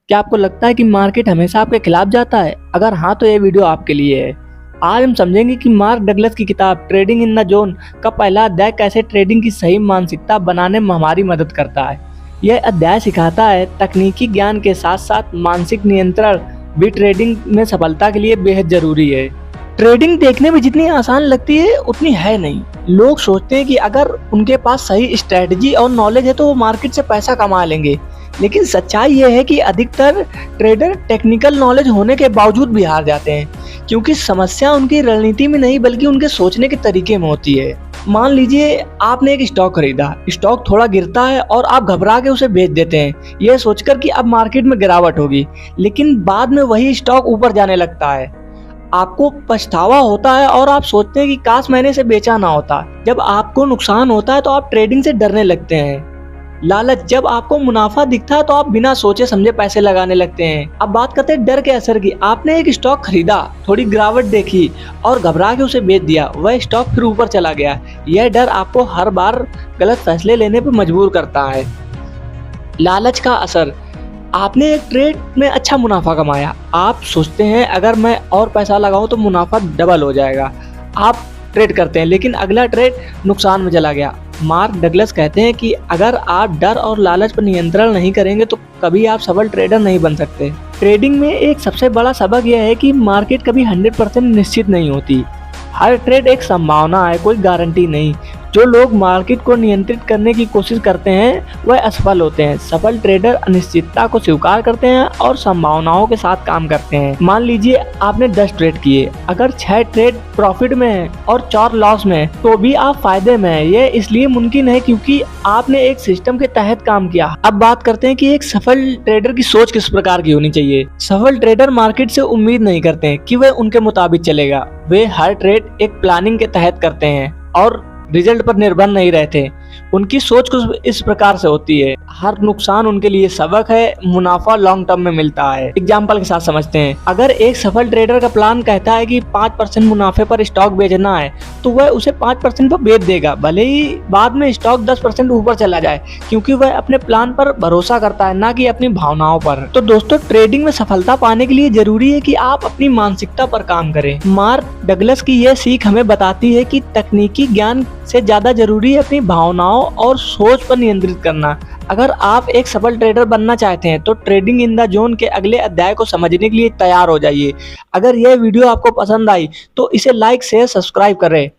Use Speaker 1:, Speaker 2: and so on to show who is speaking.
Speaker 1: क्या आपको लगता है कि मार्केट हमेशा आपके खिलाफ जाता है? अगर हाँ तो ये वीडियो आपके लिए है। आज हम समझेंगे कि मार्क डगलस की किताब ट्रेडिंग इन द जोन का पहला अध्याय कैसे ट्रेडिंग की सही मानसिकता बनाने में हमारी मदद करता है। यह अध्याय सिखाता है तकनीकी ज्ञान के साथ साथ मानसिक नियंत्रण भी ट्रेडिंग में सफलता के लिए बेहद जरूरी है। ट्रेडिंग देखने में जितनी आसान लगती है उतनी है नहीं। लोग सोचते हैं कि अगर उनके पास सही स्ट्रेटजी और नॉलेज है तो वो मार्केट से पैसा कमा लेंगे, लेकिन सच्चाई यह है कि अधिकतर ट्रेडर टेक्निकल नॉलेज होने के बावजूद भी हार जाते हैं, क्योंकि समस्या उनकी रणनीति में नहीं बल्कि उनके सोचने के तरीके में होती है। मान लीजिए आपने एक स्टॉक खरीदा, स्टॉक थोड़ा गिरता है और आप घबरा के उसे बेच देते हैं, यह सोचकर कि अब मार्केट में गिरावट होगी, लेकिन बाद में वही स्टॉक ऊपर जाने लगता है। आपको पछतावा होता है और आप सोचते हैं कि काश मैंने इसे बेचा ना होता। जब आपको नुकसान होता है तो आप ट्रेडिंग से डरने लगते हैं। लालच, जब आपको मुनाफा दिखता है तो आप बिना सोचे समझे पैसे लगाने लगते हैं। अब बात करते हैं डर के असर की। आपने एक स्टॉक खरीदा, थोड़ी गिरावट देखी और घबरा के उसे बेच दिया, वह स्टॉक फिर ऊपर चला गया। यह डर आपको हर बार गलत फैसले लेने पर मजबूर करता है। लालच का असर, आपने एक ट्रेड में अच्छा मुनाफा कमाया, आप सोचते हैं अगर मैं और पैसा लगाऊं तो मुनाफा डबल हो जाएगा। आप ट्रेड करते हैं, लेकिन अगला ट्रेड नुकसान में चला गया। मार्क डगलस कहते हैं कि अगर आप डर और लालच पर नियंत्रण नहीं करेंगे तो कभी आप सफल ट्रेडर नहीं बन सकते। ट्रेडिंग में एक सबसे बड़ा सबक यह है कि मार्केट कभी 100% निश्चित नहीं होती। हर ट्रेड एक संभावना है, कोई गारंटी नहीं। जो लोग मार्केट को नियंत्रित करने की कोशिश करते हैं वह असफल होते हैं। सफल ट्रेडर अनिश्चितता को स्वीकार करते हैं और संभावनाओं के साथ काम करते हैं। मान लीजिए आपने 10 ट्रेड किए, अगर 6 ट्रेड प्रॉफिट में है और 4 लॉस में है तो भी आप फायदे में है। यह इसलिए मुमकिन है क्योंकि आपने एक सिस्टम के तहत काम किया। अब बात करते हैं कि एक सफल ट्रेडर की सोच किस प्रकार की होनी चाहिए। सफल ट्रेडर मार्केट से उम्मीद नहीं करते हैं कि वह उनके मुताबिक चलेगा। वे हर ट्रेड एक प्लानिंग के तहत करते हैं और रिजल्ट पर निर्भर नहीं रहते। उनकी सोच कुछ इस प्रकार से होती है, हर नुकसान उनके लिए सबक है, मुनाफा लॉन्ग टर्म में मिलता है। एग्जाम्पल के साथ समझते हैं। अगर एक सफल ट्रेडर का प्लान कहता है कि 5% मुनाफे पर स्टॉक बेचना है तो वह उसे 5% पर बेच देगा, भले ही बाद में स्टॉक 10% ऊपर चला जाए, क्योंकि वह अपने प्लान पर भरोसा करता है, ना कि अपनी भावनाओं पर। तो दोस्तों, ट्रेडिंग में सफलता पाने के लिए जरूरी है कि आप अपनी मानसिकता पर काम करें। मार्क डगलस की यह सीख हमें बताती है कि तकनीकी ज्ञान से ज्यादा जरूरी है अपनी भावनाओं और सोच पर नियंत्रित करना। अगर आप एक सफल ट्रेडर बनना चाहते हैं तो ट्रेडिंग इन द जोन के अगले अध्याय को समझने के लिए तैयार हो जाइए। अगर यह वीडियो आपको पसंद आई तो इसे लाइक शेयर सब्सक्राइब करें।